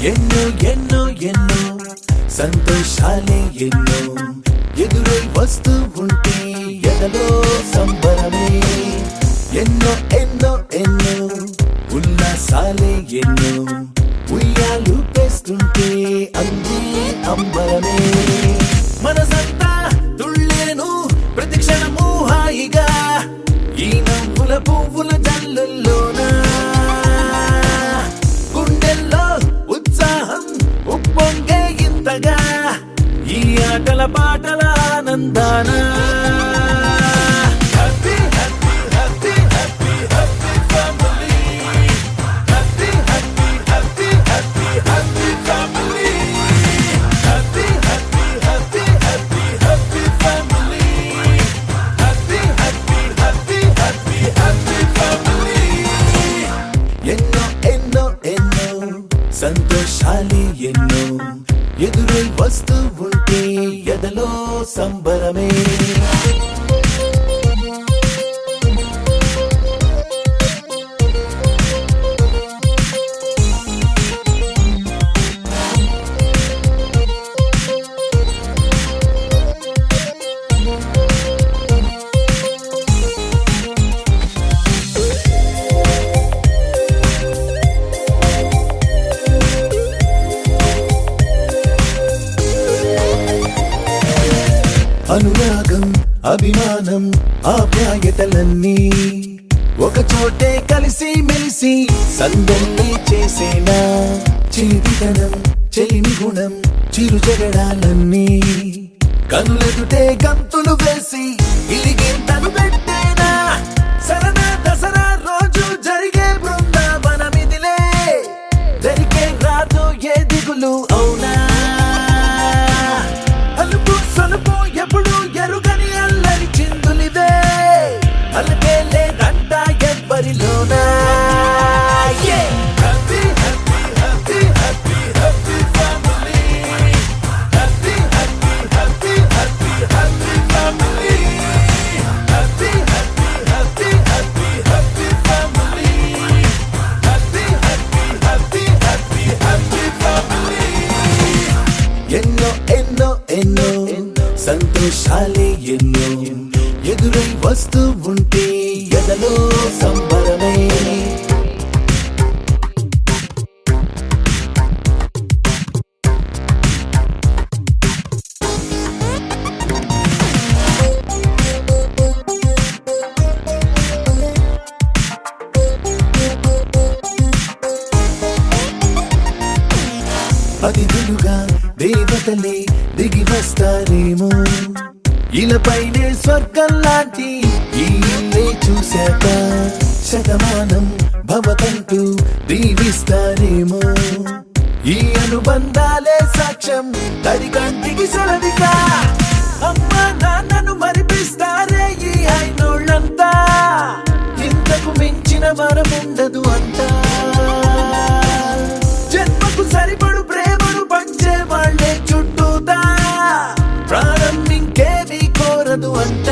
ఎన్నో ఎన్నో ఎన్నో సంతోషాలే ఎన్నో ఎదురై వస్తూ ఉంటే ఎదలో సంబరమే. ఎన్నో ఎన్నో ఎన్నో ఉల్లాసాలే ఎన్నో ఉయ్యాలు పేస్తుంటే అందే అంబరమే. మనసంతా తుళ్ళేను ప్రతి క్షణము హాయిగా ఈ నవ్వుల పువ్వుల జల్లుల్లోనా. గుండెల్లో ఉత్సాహం ఉప్పొంగే ఇంతగా ఈ ఆటల పాటల ఆనందాన. ఎన్నో ఎన్నో ఎన్నో సంతోషాలే ఎన్నో ఎదురై వస్తూ ఉంటే ఎదలో సంబరమే. అనురాగం అభిమానం ఆప్యాయతలన్నీ ఒక చోటే కలిసి మెలిసి సందల్లి చేసేనా. చిలిపితనం చెలిమి గుణం చిరు జగడాలన్నీ కనులెదుటే గంతులు వేసి ఇలిగింతలు పెట్టేనా. సరదా దసరా రోజు జరిగే బృందావనమిదిలే జరిగే రాదు ఏ దిగులు అవునా. అలుపు సొలుపు ఎప్పుడు ఎరుగని అల్లరి చిందులిదే అలకే లేదంట ఎవ్వరిలోనా. ఎన్నో ఎన్నో ఎన్నో సంతోషాలే ఎన్నో ఎదురై వస్తూ ఉంటే ఎదలో సంబరమే. అతిథులుగా దేవతలే దిగి వస్తారేమో ఇలపైనే స్వర్గం లాంటి ఈ ఇల్లే చూశాక శతమానం భవతంటూ దీవిస్తారేమో. ఈ అనుబంధాలే సాక్ష్యం తడి కంటికి సెలవిగా అమ్మ నాన్నను మరిపిస్తారే ఈ అయినోళ్ళంతా. ఇంతకు మించిన వరముండదు అంతా. జన్మకు సరిపడు ప్రేమను పంచే వాళ్ళే చుట్టూతా ప్రాణం ఇంకేమీ కోరదు అంట.